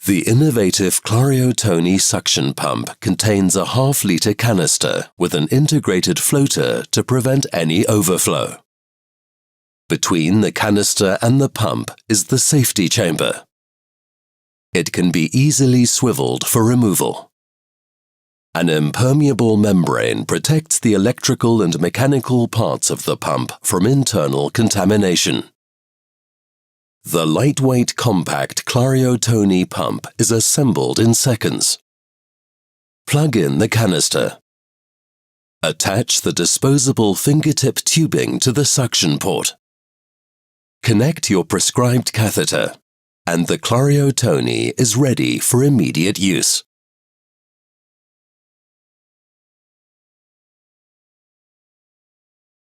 The innovative Clario Toni suction pump contains a half-litre canister with an integrated floater to prevent any overflow. Between the canister and the pump is the safety chamber. It can be easily swiveled for removal. An impermeable membrane protects the electrical and mechanical parts of the pump from internal contamination. The lightweight, compact Clario Toni pump is assembled in seconds. Plug in the canister. Attach the disposable fingertip tubing to the suction port. Connect your prescribed catheter, and the Clario Toni is ready for immediate use.